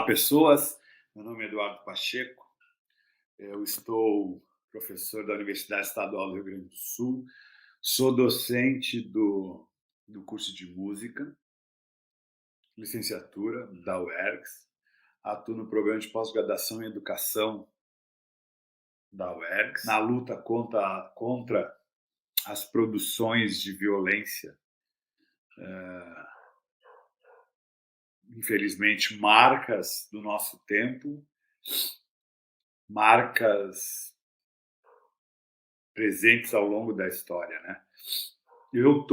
pessoas. Meu nome é Eduardo Pacheco. Eu estou professor da Universidade Estadual do Rio Grande do Sul. Sou docente do curso de música, licenciatura da UERGS. Atuo no programa de pós-graduação em educação da UERGS, na luta contra as produções de violência, infelizmente, marcas do nosso tempo, marcas presentes ao longo da história, né? Eu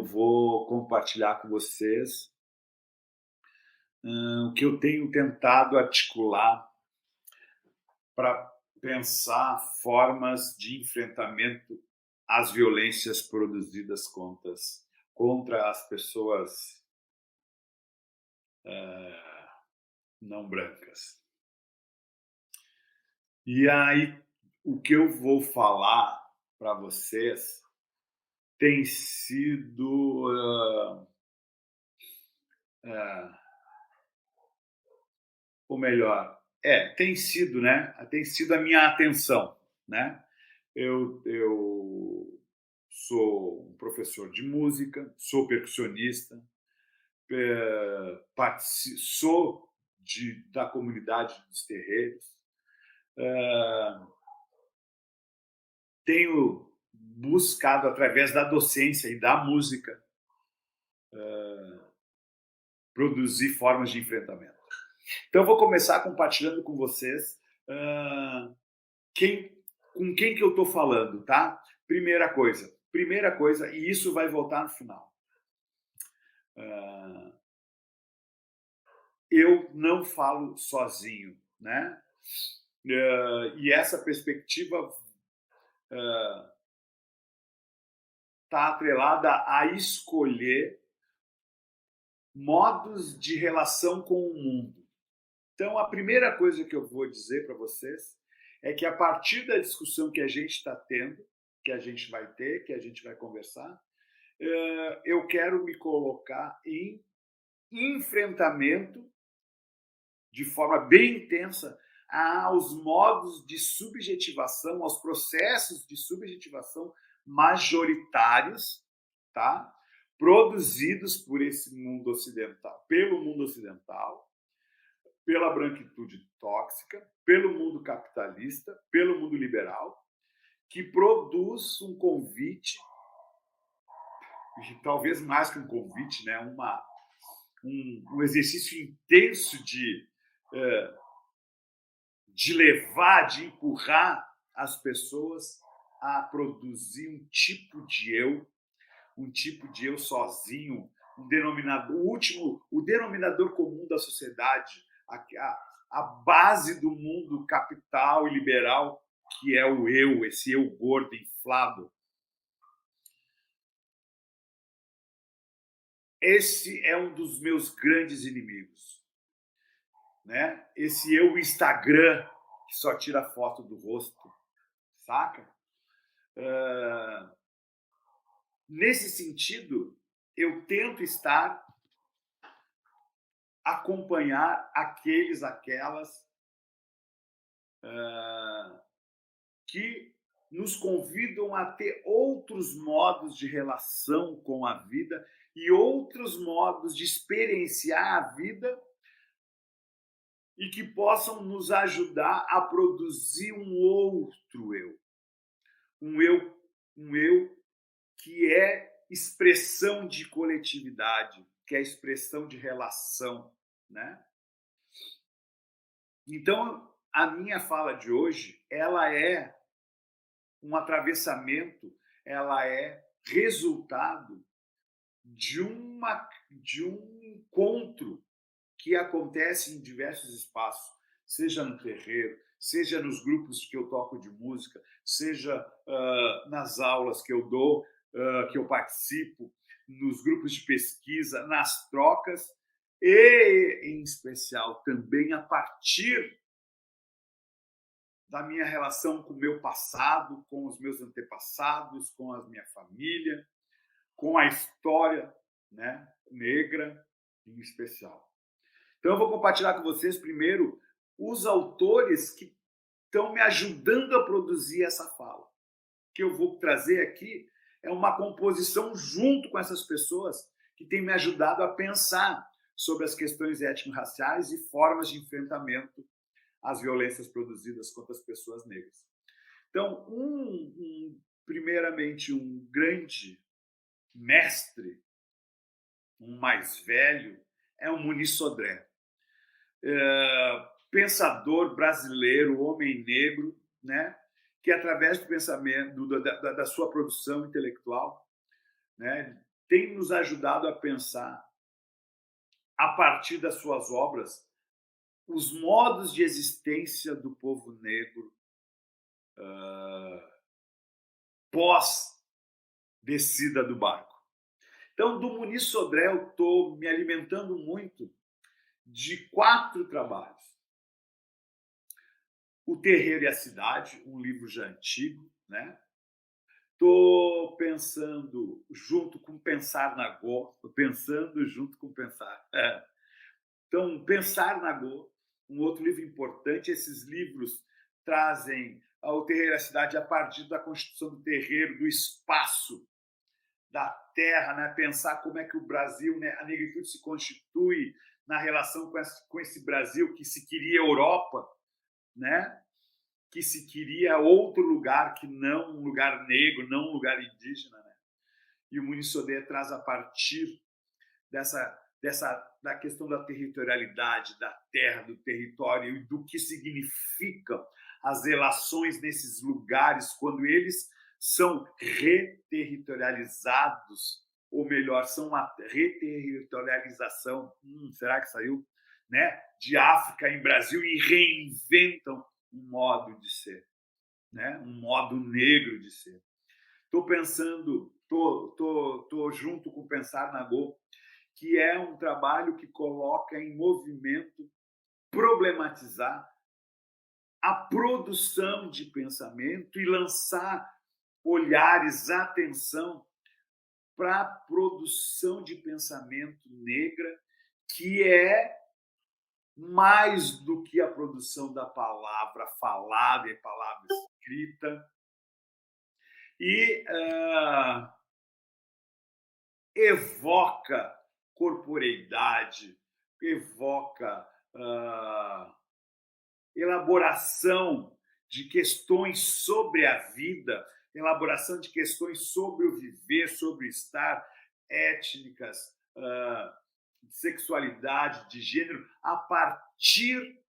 vou compartilhar com vocês o que eu tenho tentado articular para pensar formas de enfrentamento às violências produzidas contra as pessoas não brancas. E aí, o que eu vou falar para vocês tem sido ou melhor, tem sido, né? Tem sido a minha atenção, né? Eu sou um professor de música, sou percussionista, sou da comunidade dos terreiros, tenho buscado, através da docência e da música, produzir formas de enfrentamento. Então, eu vou começar compartilhando com vocês com quem que eu estou falando, tá? Primeira coisa, e isso vai voltar no final. Eu não falo sozinho, né? E essa perspectiva está atrelada a escolher modos de relação com o mundo. Então, a primeira coisa que eu vou dizer para vocês é que, a partir da discussão que a gente está tendo, que a gente vai ter, que a gente vai conversar, eu quero me colocar em enfrentamento de forma bem intensa aos modos de subjetivação, aos processos de subjetivação majoritários, tá? Produzidos por esse mundo ocidental, pelo mundo ocidental, pela branquitude tóxica, pelo mundo capitalista, pelo mundo liberal, que produz um convite, e talvez mais que um convite, né, um exercício intenso de levar, de empurrar as pessoas a produzir um tipo de eu sozinho, o denominador comum da sociedade, a base do mundo capital e liberal, que é o eu, esse eu gordo, inflado. Esse é um dos meus grandes inimigos, né? Esse eu Instagram que só tira foto do rosto, saca? Nesse sentido, eu tento acompanhar aquelas que nos convidam a ter outros modos de relação com a vida e outros modos de experienciar a vida e que possam nos ajudar a produzir um outro eu. Um eu que é expressão de coletividade, que é expressão de relação, né? Então, a minha fala de hoje, ela é um atravessamento, ela é resultado de um encontro que acontece em diversos espaços, seja no terreiro, seja nos grupos que eu toco de música, seja nas aulas que eu dou, que eu participo, nos grupos de pesquisa, nas trocas, e, em especial, também a partir da minha relação com o meu passado, com os meus antepassados, com a minha família, com a história, né, negra, em especial. Então eu vou compartilhar com vocês primeiro os autores que estão me ajudando a produzir essa fala. O que eu vou trazer aqui é uma composição junto com essas pessoas que têm me ajudado a pensar sobre as questões étnico-raciais e formas de enfrentamento às violências produzidas contra as pessoas negras. Então, primeiramente, um grande mestre, um mais velho, é o Muniz Sodré. Pensador brasileiro, homem negro, né, que através do pensamento, da sua produção intelectual, né, tem nos ajudado a pensar, a partir das suas obras, os modos de existência do povo negro pós-descida do barco. Então, do Muniz Sodré, eu estou me alimentando muito de 4 trabalhos. O Terreiro e a Cidade, um livro já antigo, né? Estou pensando junto com Pensar na Go, pensando junto com Pensar. Então, Pensar na Go, um outro livro importante. Esses livros trazem o Terreiro e a Cidade a partir da constituição do terreiro, do espaço, da terra, né? Pensar como é que o Brasil, né, a negritude se constitui na relação com esse Brasil que se queria Europa, né? Que se queria outro lugar que não um lugar negro, não um lugar indígena, né? E o Muniz Sodré traz a partir da questão da territorialidade, da terra, do território e do que significam as relações nesses lugares quando eles são reterritorializados, ou melhor, são a reterritorialização, será que saiu? Né? De África em Brasil e reinventam um modo de ser, né? Um modo negro de ser. Estou pensando, tô junto com Pensar na Go, que é um trabalho que coloca em movimento problematizar a produção de pensamento e lançar olhares, atenção para a produção de pensamento negra, que é mais do que a produção da palavra falada e palavra escrita, e evoca corporeidade, evoca elaboração de questões sobre a vida, elaboração de questões sobre o viver, sobre o estar, étnicas, de sexualidade, de gênero, a partir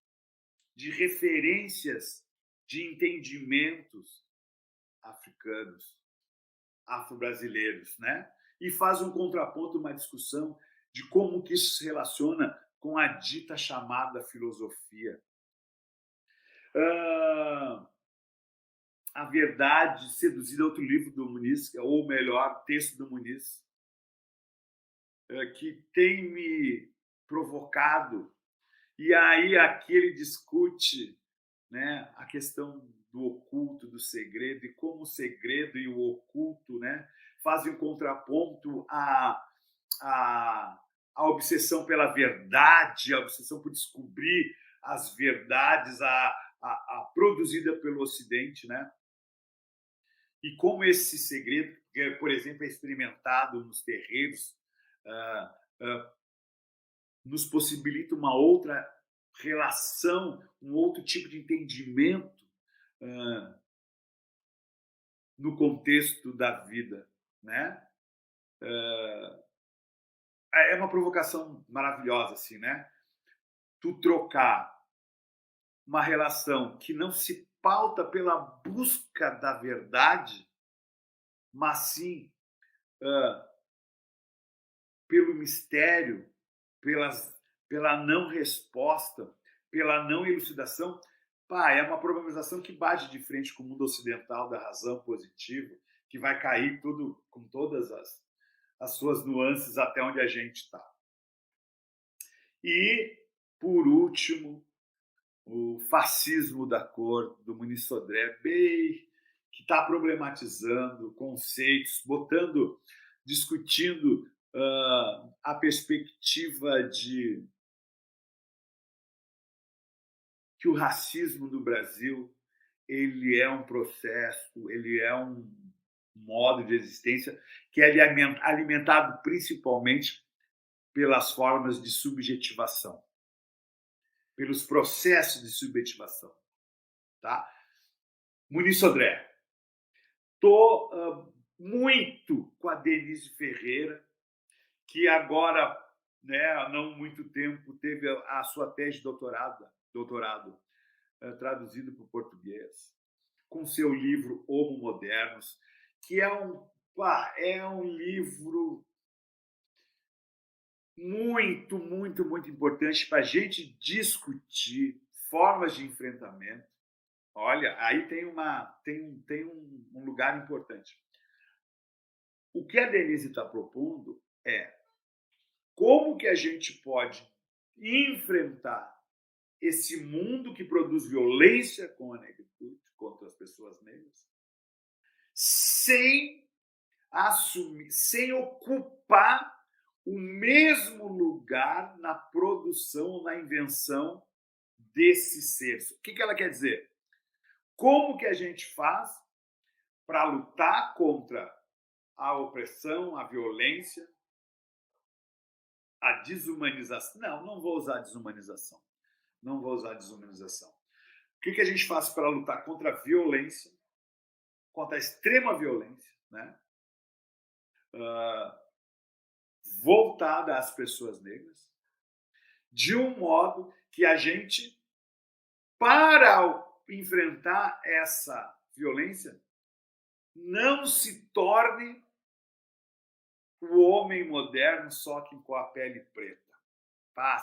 de referências de entendimentos africanos, afro-brasileiros, né? E faz um contraponto, uma discussão de como que isso se relaciona com a dita chamada filosofia. A Verdade Seduzida, outro livro do Muniz, ou melhor, texto do Muniz, que tem me provocado. E aí aqui ele discute, né, a questão do oculto, do segredo, e como o segredo e o oculto, né, fazem um contraponto à obsessão pela verdade, a obsessão por descobrir as verdades, a produzida pelo Ocidente, né? E como esse segredo, por exemplo, é experimentado nos terreiros, nos possibilita uma outra relação, um outro tipo de entendimento no contexto da vida, né? É uma provocação maravilhosa, assim, né? Tu trocar uma relação que não se pauta pela busca da verdade, mas sim pelo mistério, pela não resposta, pela não elucidação, é uma problematização que bate de frente com o mundo ocidental da razão positiva, que vai cair tudo com todas as suas nuances até onde a gente está. E, por último, o Fascismo da Cor, do Muniz Sodré, bem, que está problematizando conceitos, discutindo a perspectiva de que o racismo no Brasil ele é um processo, ele é um modo de existência que é alimentado principalmente pelas formas de subjetivação, pelos processos de subjetivação, tá? Muniz Sodré, estou muito com a Denise Ferreira, que agora, né, há não muito tempo, teve a sua tese de doutorado traduzido para o português, com seu livro Homo Modernos, que é um livro muito, muito, muito importante para a gente discutir formas de enfrentamento. Olha, aí tem um lugar importante. O que a Denise está propondo é como que a gente pode enfrentar esse mundo que produz violência com a negritude, contra as pessoas negras, sem assumir, sem ocupar o mesmo lugar na produção, na invenção desse ser. O que ela quer dizer? Como que a gente faz para lutar contra a opressão, a violência, a desumanização? Não vou usar desumanização. Não vou usar desumanização. O que a gente faz para lutar contra a violência, contra a extrema violência, né? Voltada às pessoas negras, de um modo que a gente, para enfrentar essa violência, não se torne o homem moderno só que com a pele preta.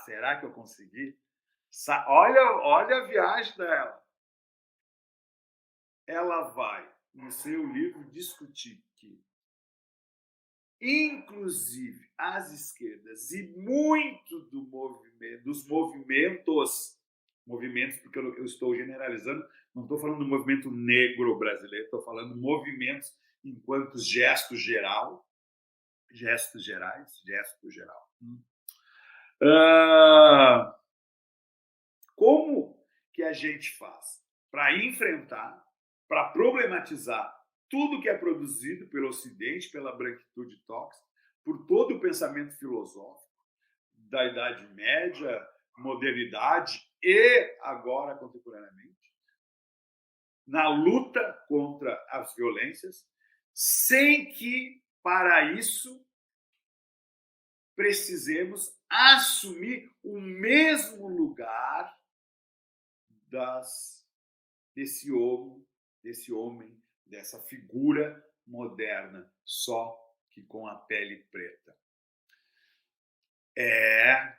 Será que eu consegui? Olha a viagem dela. Ela vai, no seu livro, discutir que, inclusive, as esquerdas e muito dos movimentos, porque eu estou generalizando, não estou falando do movimento negro brasileiro, estou falando movimentos enquanto gesto geral, gesto geral. Como que a gente faz para enfrentar, para problematizar tudo que é produzido pelo Ocidente, pela branquitude tóxica, por todo o pensamento filosófico da Idade Média, modernidade e agora contemporaneamente, na luta contra as violências, sem que, para isso, precisemos assumir o mesmo lugar desse homem, dessa figura moderna, só que com a pele preta. É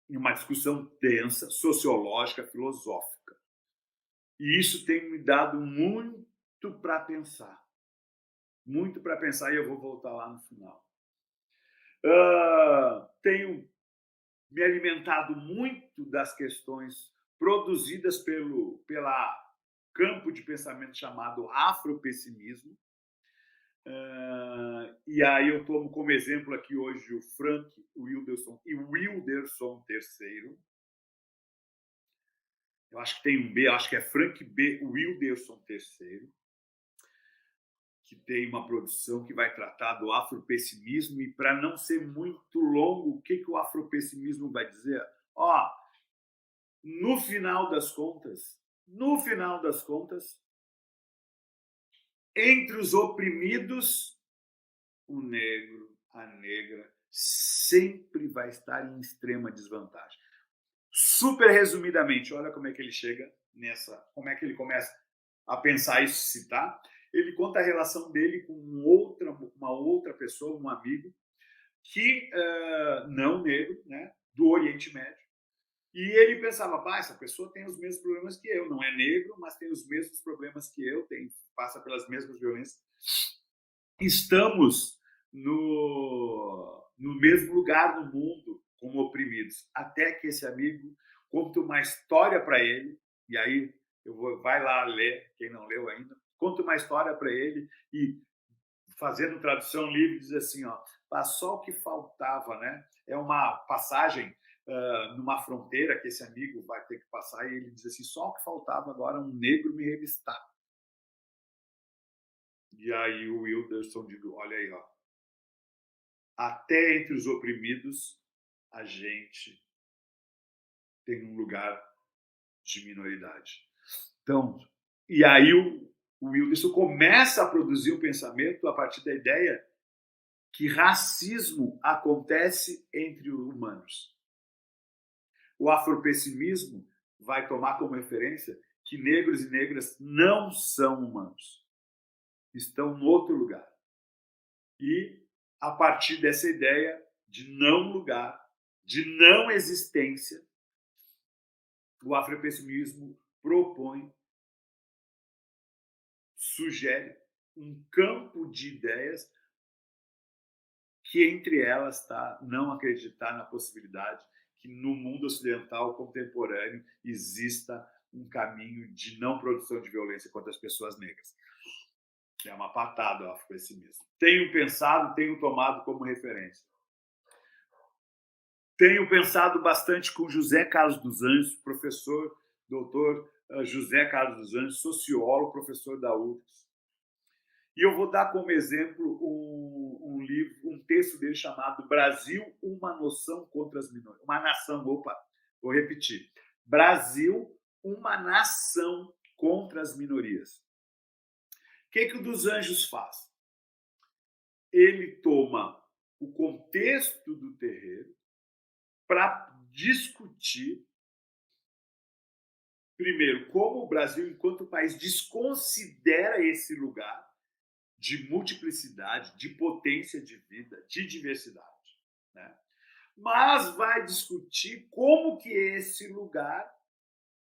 uma discussão densa, sociológica, filosófica. E isso tem me dado muito para pensar. Muito para pensar, e eu vou voltar lá no final. Tenho me alimentado muito das questões produzidas pela campo de pensamento chamado afropessimismo. E aí eu tomo como exemplo aqui hoje o Frank Wilderson e o Wilderson III. Eu acho que tem um B, acho que é Frank B. Wilderson III, que tem uma produção que vai tratar do afropessimismo, e para não ser muito longo, o que o afropessimismo vai dizer? No final das contas, entre os oprimidos, o negro, a negra, sempre vai estar em extrema desvantagem. Super resumidamente, olha como é que ele chega como é que ele começa a pensar isso, citar. Ele conta a relação dele com uma outra pessoa, um amigo, que não negro, né, do Oriente Médio. E ele pensava, essa pessoa tem os mesmos problemas que eu, não é negro, mas tem os mesmos problemas que eu, passa pelas mesmas violências. Estamos no mesmo lugar no mundo como oprimidos. Até que esse amigo conta uma história para ele, e aí vai lá ler, quem não leu ainda, conta uma história para ele e, fazendo tradução livre, diz assim, só o que faltava, né? É uma passagem numa fronteira que esse amigo vai ter que passar, e ele diz assim: só o que faltava agora um negro me revistar. E aí o Wilderson diz: olha aí, ó, até entre os oprimidos a gente tem um lugar de minoridade. Então, e aí o Wilderson começa a produzir um pensamento a partir da ideia que racismo acontece entre humanos. O afropessimismo vai tomar como referência que negros e negras não são humanos, estão em outro lugar. E, a partir dessa ideia de não lugar, de não existência, o afropessimismo propõe, sugere um campo de ideias que entre elas está não acreditar na possibilidade que no mundo ocidental contemporâneo exista um caminho de não produção de violência contra as pessoas negras. É uma patada o afropessimismo. Tenho pensado, tenho tomado como referência. Tenho pensado bastante com José Carlos dos Anjos, professor, doutor José Carlos dos Anjos, sociólogo, professor da UFRGS. E eu vou dar como exemplo um livro, um texto dele chamado Brasil, uma noção contra as minorias. Uma nação, vou repetir. Brasil, uma nação contra as minorias. O que o dos Anjos faz? Ele toma o contexto do terreiro para discutir, primeiro, como o Brasil, enquanto país, desconsidera esse lugar de multiplicidade, de potência de vida, de diversidade, né? Mas vai discutir como que esse lugar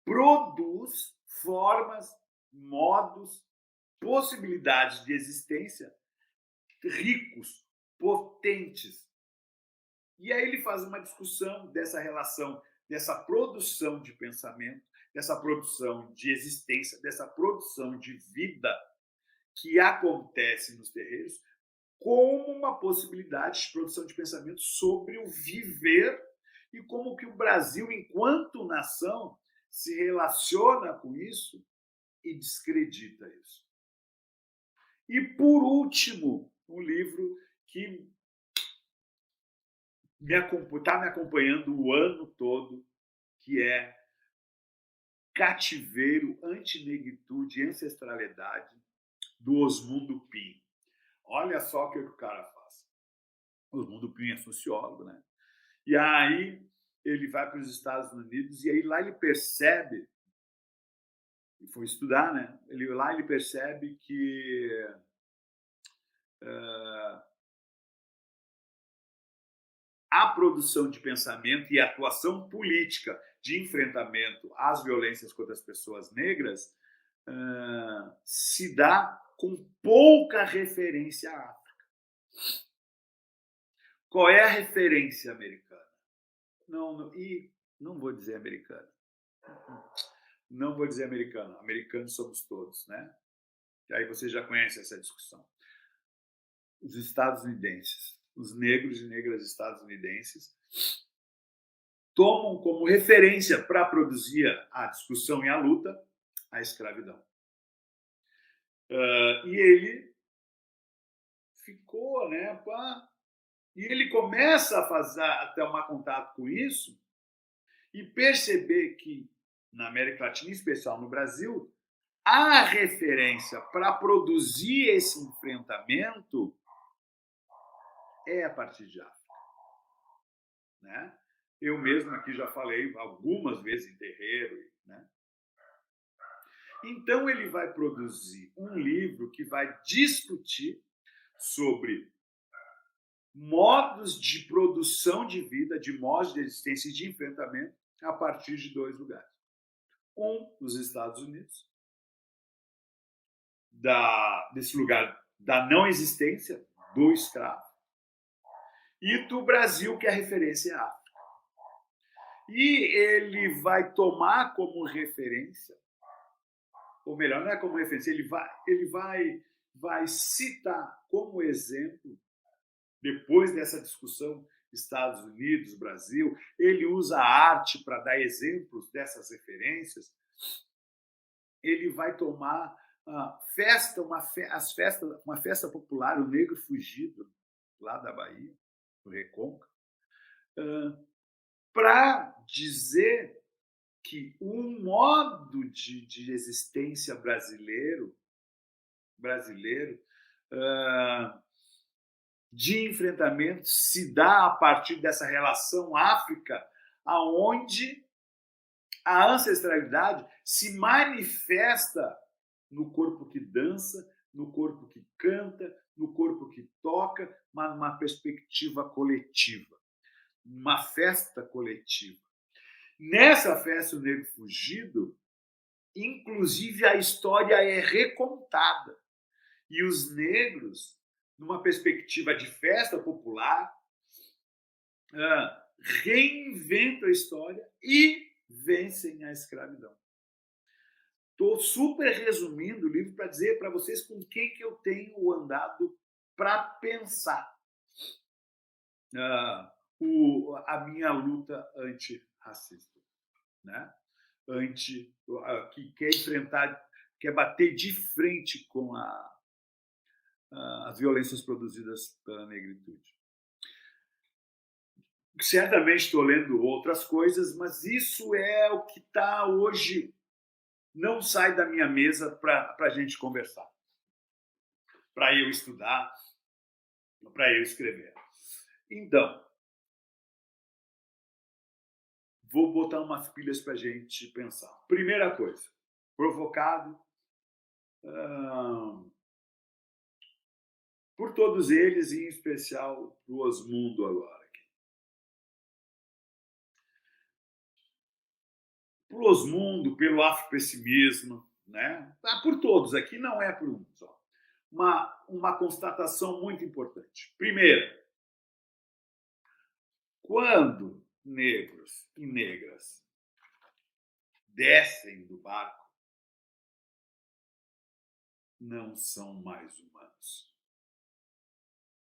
produz formas, modos, possibilidades de existência ricos, potentes. E aí ele faz uma discussão dessa relação, dessa produção de pensamento, dessa produção de existência, dessa produção de vida que acontece nos terreiros, como uma possibilidade de produção de pensamento sobre o viver e como que o Brasil, enquanto nação, se relaciona com isso e descredita isso. E, por último, um livro que está me acompanhando o ano todo, que é Cativeiro, Antinegritude e Ancestralidade, do Osmundo Pin. Olha só o que o cara faz. O Osmundo Pin é sociólogo, né? E aí ele vai para os Estados Unidos e aí lá ele percebe, e foi estudar, né? Lá ele percebe que a produção de pensamento e a atuação política de enfrentamento às violências contra as pessoas negras se dá com pouca referência à África. Qual é a referência americana? Não vou dizer americana. Não vou dizer americano. Americanos somos todos, né? E aí você já conhece essa discussão. Os estadunidenses, os negros e negras estadunidenses, tomam como referência para produzir a discussão e a luta a escravidão. E ele ficou, né? E ele começa a tomar contato com isso e perceber que, na América Latina, em especial no Brasil, a referência para produzir esse enfrentamento é a partir de África, né? Eu mesmo aqui já falei algumas vezes em terreiro, né? Então ele vai produzir um livro que vai discutir sobre modos de produção de vida, de modos de existência e de enfrentamento a partir de dois lugares. Um, nos Estados Unidos, desse lugar da não existência do escravo, e do Brasil, que é a referência à África. E ele vai tomar como referência, ou melhor, não é como referência, ele vai citar como exemplo, depois dessa discussão Estados Unidos, Brasil, ele usa a arte para dar exemplos dessas referências. Ele vai tomar uma festa popular, o Negro Fugido, lá da Bahia, do Recôncavo, para dizer que um modo de existência brasileiro de enfrentamento se dá a partir dessa relação África, aonde a ancestralidade se manifesta no corpo que dança, no corpo que canta, no corpo que toca, mas numa perspectiva coletiva, uma festa coletiva. Nessa festa, o Negro Fugido, inclusive a história é recontada. E os negros, numa perspectiva de festa popular, reinventam a história e vencem a escravidão. Estou super resumindo o livro para dizer para vocês com quem que eu tenho andado para pensar a minha luta antirracista, né? Que quer enfrentar, quer bater de frente com as violências produzidas pela negritude. Certamente estou lendo outras coisas, mas isso é o que está hoje, não sai da minha mesa para a gente conversar, para eu estudar, para eu escrever. Então, vou botar umas pilhas para a gente pensar. Primeira coisa, provocado por todos eles, e em especial para o Osmundo agora. Pelo Osmundo, pelo afropessimismo, né? Por todos, aqui não é por um só. Uma constatação muito importante. Primeiro, quando negros e negras descem do barco, não são mais humanos.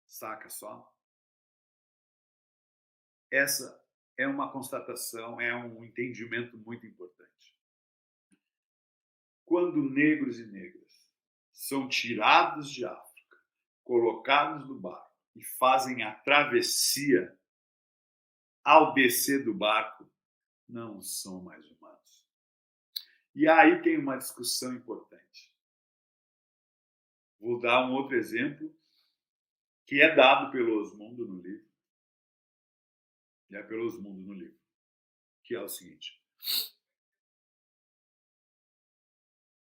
Saca só? Essa é uma constatação, é um entendimento muito importante. Quando negros e negras são tirados de África, colocados no barco e fazem a travessia, ao descer do barco, não são mais humanos. E aí tem uma discussão importante. Vou dar um outro exemplo que é dado pelo Osmundo no livro. Que é o seguinte: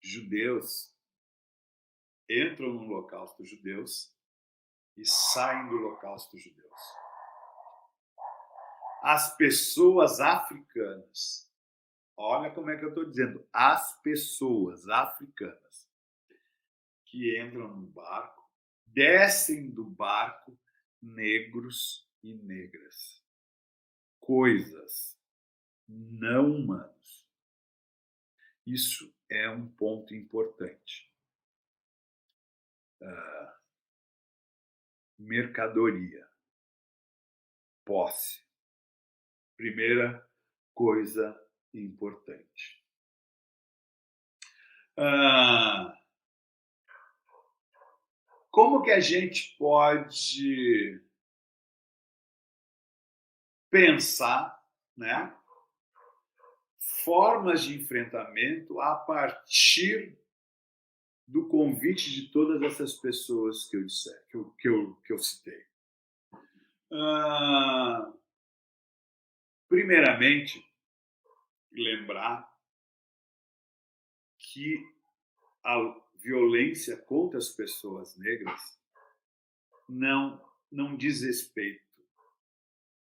judeus entram no holocausto judeus e saem do holocausto judeus. As pessoas africanas, olha como é que eu estou dizendo, as pessoas africanas que entram no barco, descem do barco negros e negras. Coisas não humanas. Isso é um ponto importante. Mercadoria. Posse. Primeira coisa importante. Como que a gente pode pensar, né, formas de enfrentamento a partir do convite de todas essas pessoas que eu citei? Primeiramente, lembrar que a violência contra as pessoas negras não diz respeito,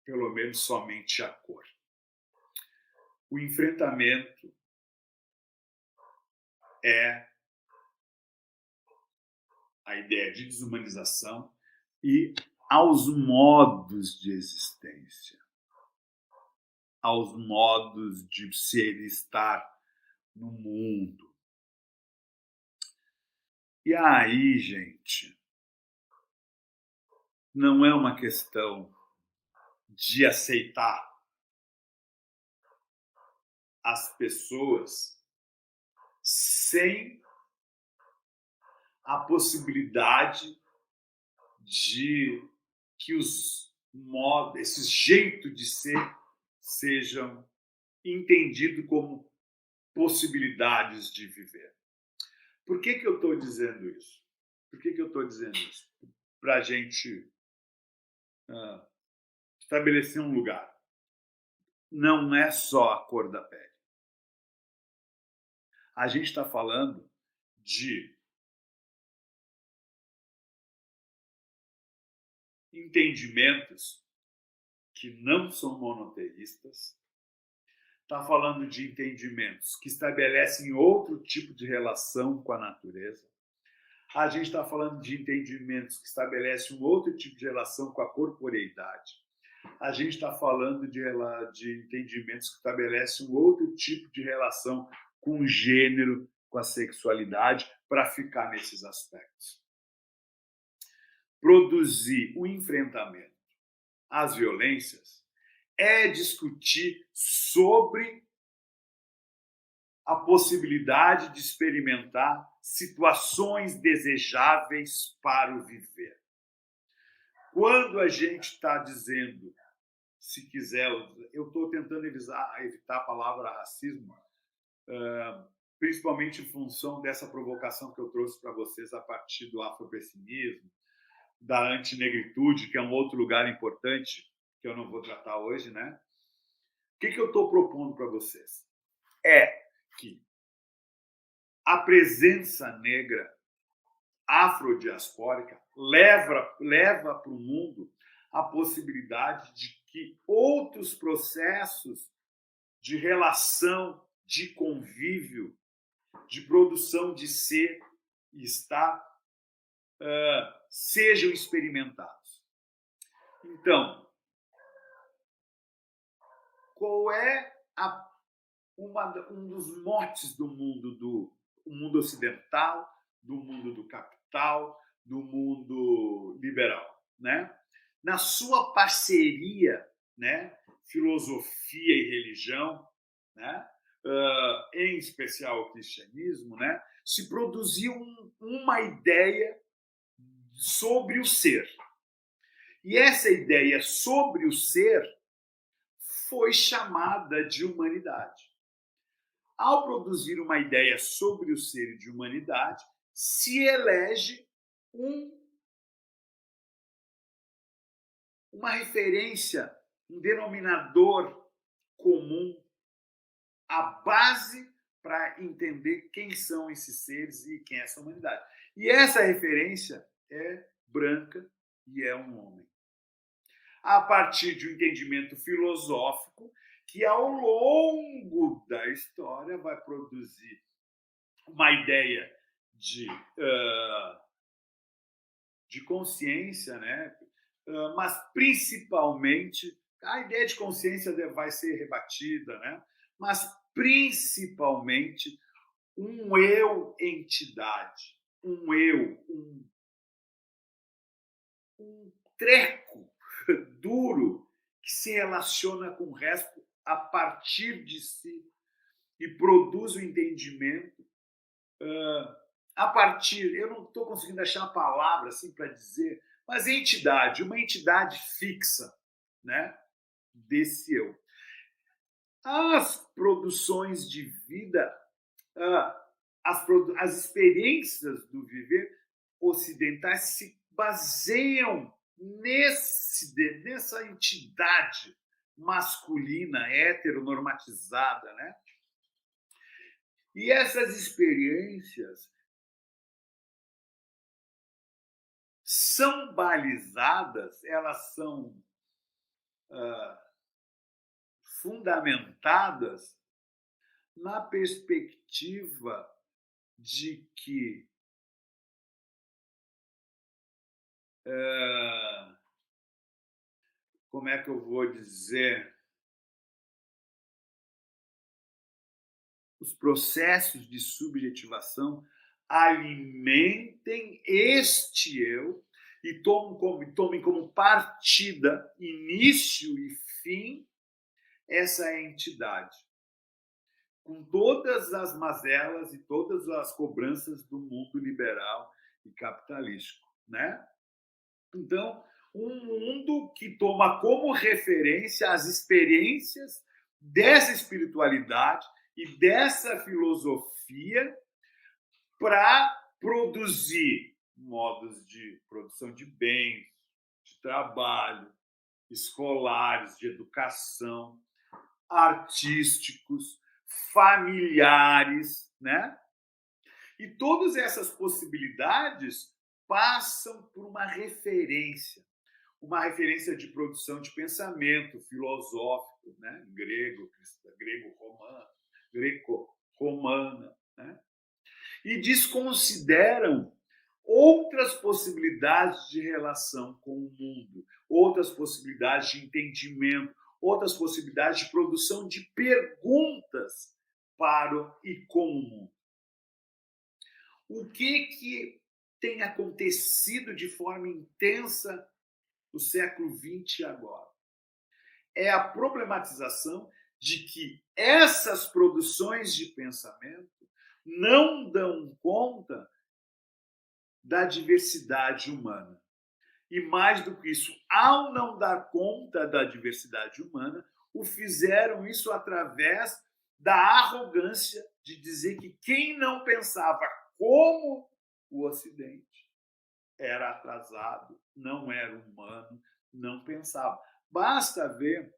pelo menos somente à cor. O enfrentamento é a ideia de desumanização e aos modos de existência, aos modos de ser e estar no mundo. E aí, gente, não é uma questão de aceitar as pessoas sem a possibilidade de que os modos, esse jeito de ser, sejam entendidos como possibilidades de viver. Por que eu estou dizendo isso? Por que eu estou dizendo isso? Para a gente estabelecer um lugar. Não é só a cor da pele. A gente está falando de entendimentos que não são monoteístas, está falando de entendimentos que estabelecem outro tipo de relação com a natureza. A gente está falando de entendimentos que estabelecem um outro tipo de relação com a corporeidade. A gente está falando de entendimentos que estabelecem um outro tipo de relação com o gênero, com a sexualidade, para ficar nesses aspectos. Produzir o enfrentamento às violências é discutir sobre a possibilidade de experimentar situações desejáveis para o viver. Quando a gente está dizendo, se quiser, eu estou tentando evitar a palavra racismo, principalmente em função dessa provocação que eu trouxe para vocês a partir do afropessimismo, da antinegritude, que é um outro lugar importante, que eu não vou tratar hoje, né? O que eu estou propondo para vocês? É que a presença negra afrodiaspórica leva para o mundo a possibilidade de que outros processos de relação, de convívio, de produção de ser e estar sejam experimentados. Então, qual é um dos motes do mundo ocidental, do mundo do capital, do mundo liberal, né? Na sua parceria, né, filosofia e religião, né, em especial o cristianismo, né, se produziu uma ideia sobre o ser. E essa ideia sobre o ser foi chamada de humanidade. Ao produzir uma ideia sobre o ser e de humanidade, se elege uma referência, um denominador comum, a base para entender quem são esses seres e quem é essa humanidade. E essa referência é branca e é um homem. A partir de um entendimento filosófico que, ao longo da história, vai produzir uma ideia de consciência, né? Mas principalmente a ideia de consciência vai ser rebatida, né? Mas principalmente um eu entidade, um eu, um treco duro que se relaciona com o resto a partir de si e produz o entendimento a partir, eu não estou conseguindo achar uma palavra assim para dizer, mas entidade, uma entidade fixa, né, desse eu. As produções de vida, as experiências do viver ocidentais se baseiam nessa entidade masculina, heteronormatizada, né? E essas experiências são balizadas, elas são fundamentadas na perspectiva de que como é que eu vou dizer? Os processos de subjetivação alimentem este eu e tomem como partida, início e fim, essa entidade, com todas as mazelas e todas as cobranças do mundo liberal e capitalístico, né? Então, um mundo que toma como referência as experiências dessa espiritualidade e dessa filosofia para produzir modos de produção de bens, de trabalho, escolares, de educação, artísticos, familiares, né? E todas essas possibilidades passam por uma referência de produção de pensamento filosófico, né? Greco-romana, né? E desconsideram outras possibilidades de relação com o mundo, outras possibilidades de entendimento, outras possibilidades de produção de perguntas para e com o mundo. O que tem acontecido de forma intensa no século XX agora? É a problematização de que essas produções de pensamento não dão conta da diversidade humana. E mais do que isso, ao não dar conta da diversidade humana, o fizeram isso através da arrogância de dizer que quem não pensava como o Ocidente era atrasado, não era humano, não pensava. Basta ver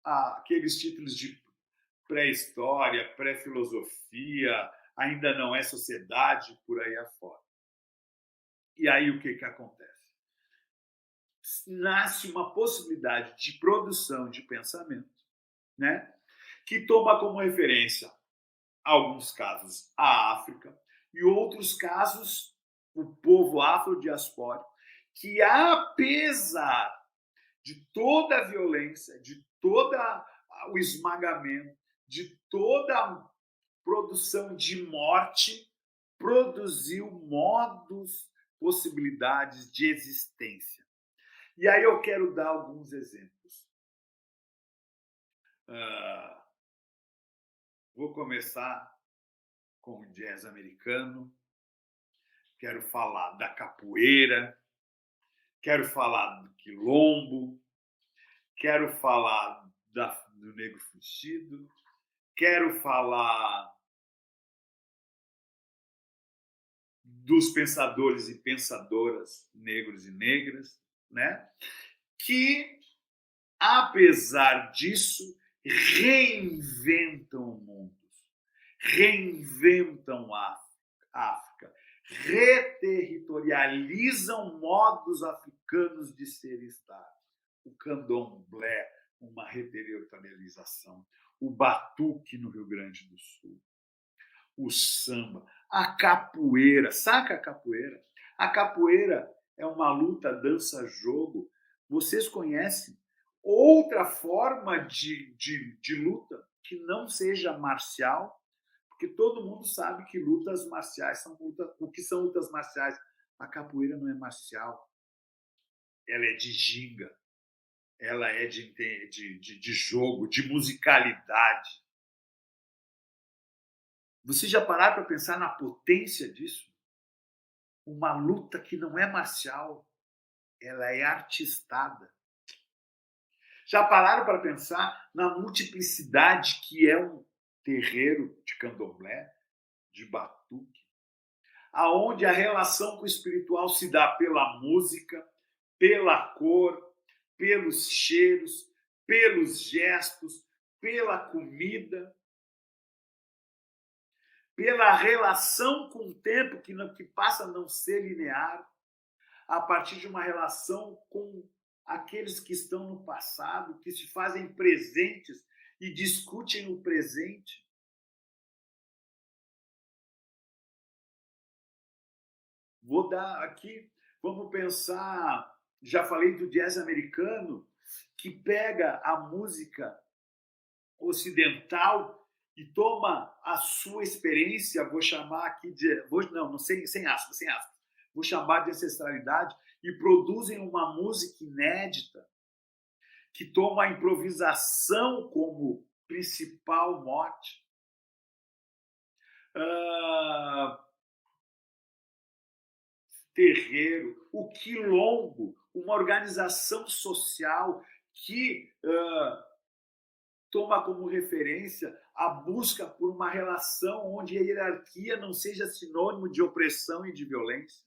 aqueles títulos de pré-história, pré-filosofia, ainda não é sociedade, por aí afora. E aí o que acontece? Nasce uma possibilidade de produção de pensamento, né? Que toma como referência, alguns casos, a África, e outros casos, o povo afrodiaspórico, que apesar de toda a violência, de todo o esmagamento, de toda a produção de morte, produziu modos, possibilidades de existência. E aí eu quero dar alguns exemplos. Vou começar com o jazz americano, quero falar da capoeira, quero falar do quilombo, quero falar do negro fugido, quero falar dos pensadores e pensadoras negros e negras, né? Que, apesar disso, reinventam mundos, reinventam a África, reterritorializam modos africanos de ser e estar. O candomblé, uma reterritorialização. O batuque no Rio Grande do Sul. O samba. A capoeira. Saca a capoeira? A capoeira é uma luta, dança, jogo. Vocês conhecem outra forma de luta que não seja marcial? Porque todo mundo sabe que lutas marciais são lutas. O que são lutas marciais? A capoeira não é marcial. Ela é de ginga. Ela é de jogo, de musicalidade. Vocês já pararam para pensar na potência disso? Uma luta que não é marcial, ela é artistada. Já pararam para pensar na multiplicidade que é um terreiro de candomblé, de batuque, aonde a relação com o espiritual se dá pela música, pela cor, pelos cheiros, pelos gestos, pela comida, pela relação com o tempo que passa a não ser linear, a partir de uma relação com aqueles que estão no passado, que se fazem presentes e discutem o presente. Vou dar aqui, vamos pensar, já falei do jazz americano, que pega a música ocidental e toma a sua experiência, vou chamar aqui de... sem aspas, vou chamar de ancestralidade, e produzem uma música inédita que toma a improvisação como principal mote. Terreiro, o quilombo, uma organização social que toma como referência a busca por uma relação onde a hierarquia não seja sinônimo de opressão e de violência.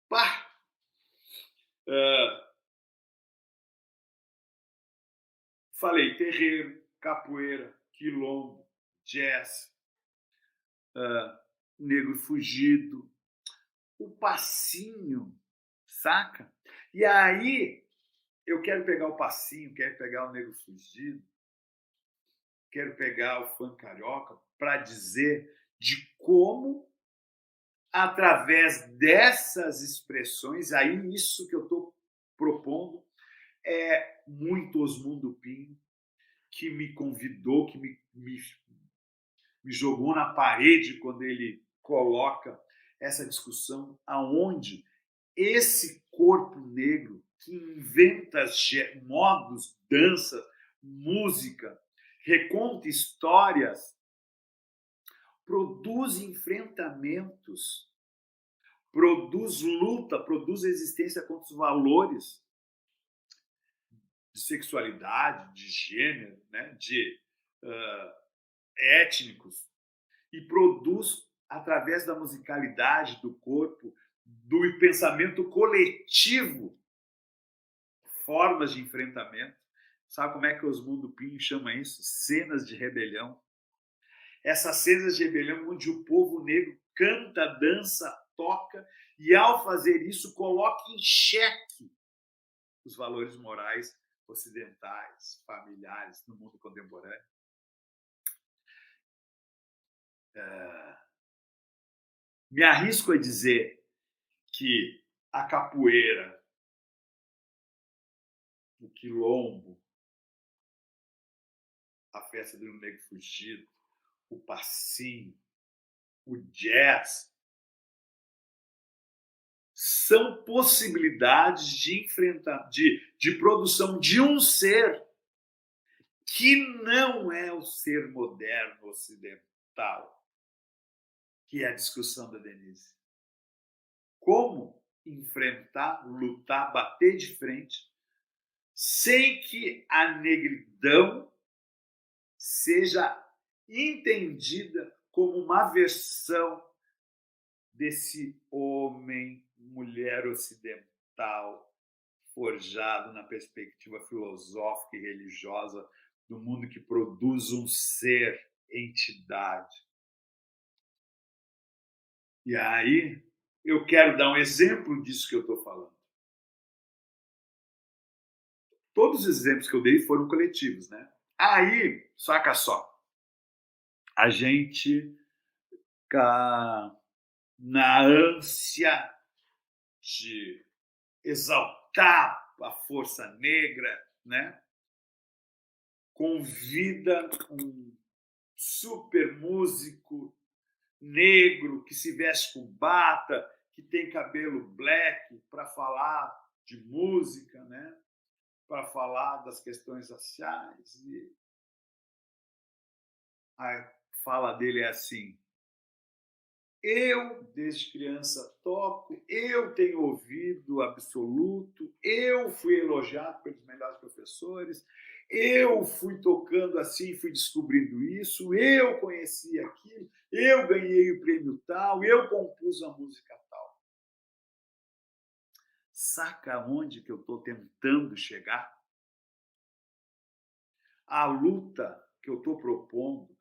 Pá! Falei terreiro, capoeira, quilombo, jazz, negro fugido, o passinho, saca? E aí eu quero pegar o passinho, quero pegar o negro fugido, quero pegar o funk carioca para dizer de como, através dessas expressões, aí isso que eu estou propondo é muito Osmundo Pinho, que me convidou, que me jogou na parede quando ele coloca essa discussão, aonde esse corpo negro que inventa modos, dança, música, reconta histórias, produz enfrentamentos, produz luta, produz resistência contra os valores de sexualidade, de gênero, né, de étnicos, e produz, através da musicalidade, do corpo, do pensamento coletivo, formas de enfrentamento. Sabe como é que Osmundo Pinho chama isso? Cenas de rebelião. Essas cenas de rebelião onde o povo negro canta, dança, toca e, ao fazer isso, coloca em xeque os valores morais ocidentais, familiares, no mundo contemporâneo. Me arrisco a dizer que a capoeira, o quilombo, a festa do negro fugido, o passinho, o jazz, são possibilidades de enfrentar, de produção de um ser que não é o ser moderno ocidental, que é a discussão da Denise. Como enfrentar, lutar, bater de frente, sem que a negridão seja entendida como uma versão desse homem, mulher ocidental, forjado na perspectiva filosófica e religiosa do mundo que produz um ser, entidade. E aí, eu quero dar um exemplo disso que eu estou falando. Todos os exemplos que eu dei foram coletivos, né? Aí, saca só, a gente fica na ânsia de exaltar a força negra, né? Convida um super músico negro que se veste com bata, que tem cabelo black, para falar de música, né? Para falar das questões raciais. E a fala dele é assim: eu, desde criança, toco, eu tenho ouvido absoluto, eu fui elogiado pelos melhores professores, eu fui tocando assim, fui descobrindo isso, eu conheci aquilo, eu ganhei o prêmio tal, eu compus a música tal. Saca onde que eu estou tentando chegar? A luta que eu estou propondo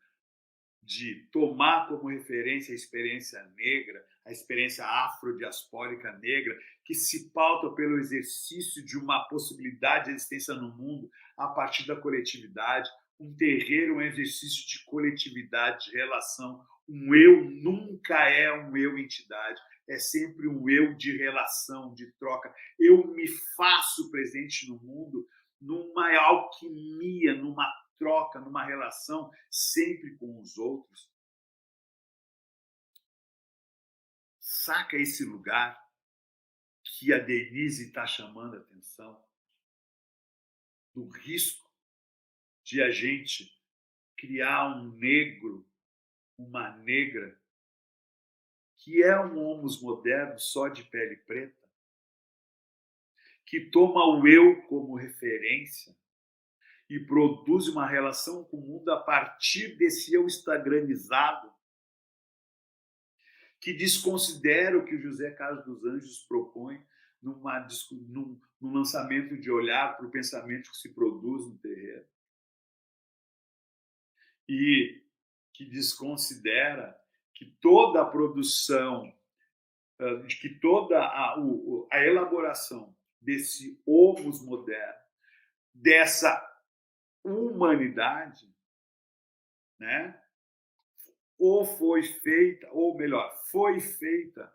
de tomar como referência a experiência negra, a experiência afrodiaspórica negra, que se pauta pelo exercício de uma possibilidade de existência no mundo a partir da coletividade. Um terreiro é um exercício de coletividade, de relação. Um eu nunca é um eu entidade, é sempre um eu de relação, de troca. Eu me faço presente no mundo numa alquimia, numa troca, numa relação sempre com os outros. saca esse lugar que a Denise está chamando a atenção do risco de a gente criar um negro, uma negra, que é um homus moderno só de pele preta, que toma o eu como referência e produz uma relação com o mundo a partir desse eu instagramizado, que desconsidera o que o José Carlos dos Anjos propõe num lançamento de olhar para o pensamento que se produz no terreiro, e que desconsidera que toda a produção, que toda a elaboração desse homus moderno, dessa humanidade, né? Ou foi feita, ou melhor, foi feita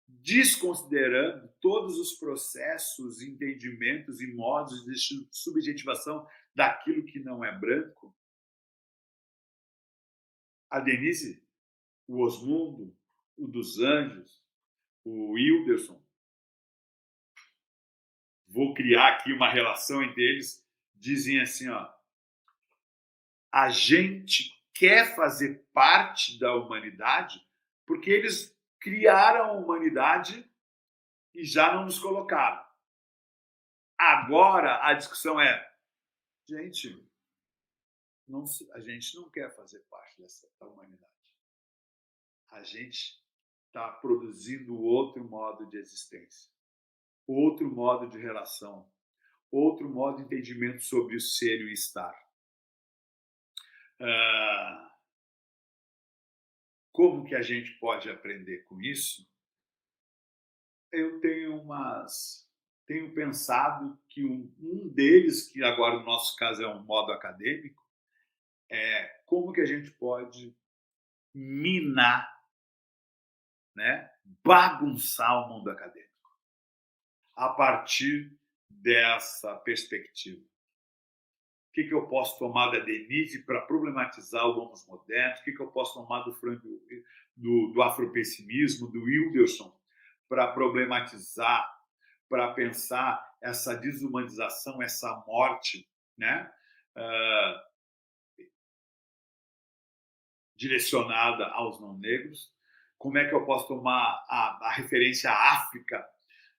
desconsiderando todos os processos, entendimentos e modos de subjetivação daquilo que não é branco. A Denise, o Osmundo, o dos Anjos, o Wilderson, vou criar aqui uma relação entre eles, dizem assim, ó, a gente quer fazer parte da humanidade porque eles criaram a humanidade e já não nos colocaram. Agora a discussão é, gente, a gente não quer fazer parte da humanidade. A gente está produzindo outro modo de existência, outro modo de relação, outro modo de entendimento sobre o ser e o estar. Como que a gente pode aprender com isso? Eu tenho pensado que um deles, que agora no nosso caso é um modo acadêmico, é como que a gente pode minar, né, bagunçar o mundo acadêmico a partir dessa perspectiva. O que eu posso tomar da Denise para problematizar o homos modernos? O que eu posso tomar do do afropessimismo, do Wilderson, para problematizar, para pensar essa desumanização, essa morte, né? Direcionada aos não negros? Como é que eu posso tomar a referência à África,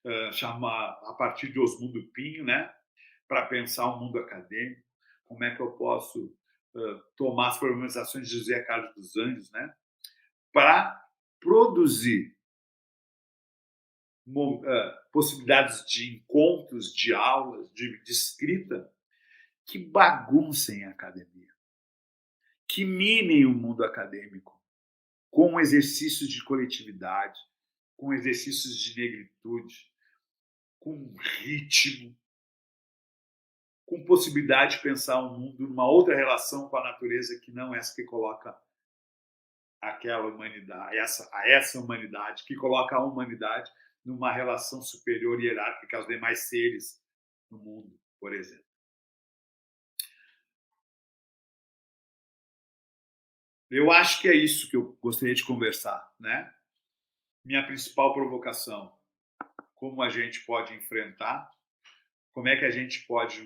a partir de Osmundo Pinho, né? Para pensar o mundo acadêmico? Como é que eu posso tomar as problematizações de José Carlos dos Anjos, né? Para produzir possibilidades de encontros, de aulas, de escrita que baguncem a academia, que minem o mundo acadêmico com exercícios de coletividade, com exercícios de negritude, com ritmo, com possibilidade de pensar um mundo numa outra relação com a natureza que não essa que coloca aquela humanidade, essa humanidade, que coloca a humanidade numa relação superior e hierárquica aos demais seres no mundo, por exemplo. Eu acho que é isso que eu gostaria de conversar, né? Minha principal provocação: como a gente pode enfrentar, como é que a gente pode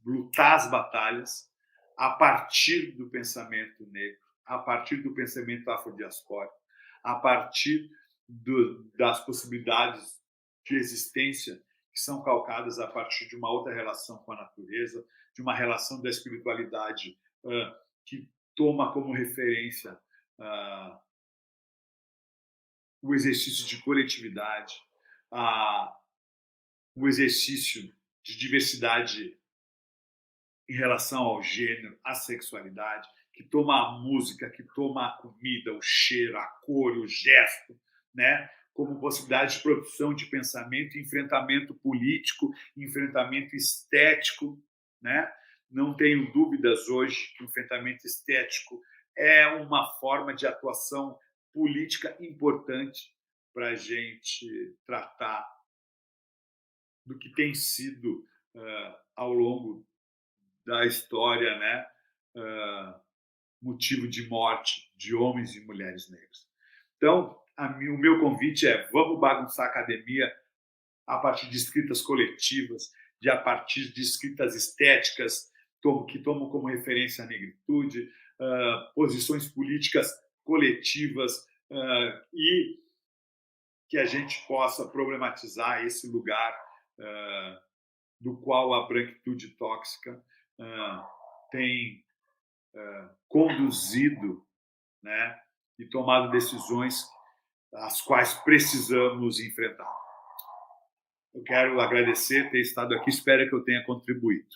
lutar as batalhas a partir do pensamento negro, a partir do pensamento afrodiaspórico, a partir das possibilidades de existência que são calcadas a partir de uma outra relação com a natureza, de uma relação da espiritualidade que toma como referência o exercício de coletividade, o exercício de diversidade em relação ao gênero, à sexualidade, que toma a música, que toma a comida, o cheiro, a cor, o gesto, né, como possibilidade de produção de pensamento, enfrentamento político, enfrentamento estético, né? Não tenho dúvidas hoje que o enfrentamento estético é uma forma de atuação política importante para a gente tratar do que tem sido ao longo da história, né, motivo de morte de homens e mulheres negros. Então, o meu convite é: vamos bagunçar a academia a partir de escritas coletivas, a partir de escritas estéticas que tomam como referência a negritude, posições políticas coletivas, e que a gente possa problematizar esse lugar do qual a branquitude tóxica tem conduzido, né, e tomado decisões as quais precisamos enfrentar. Eu quero agradecer ter estado aqui, espero que eu tenha contribuído.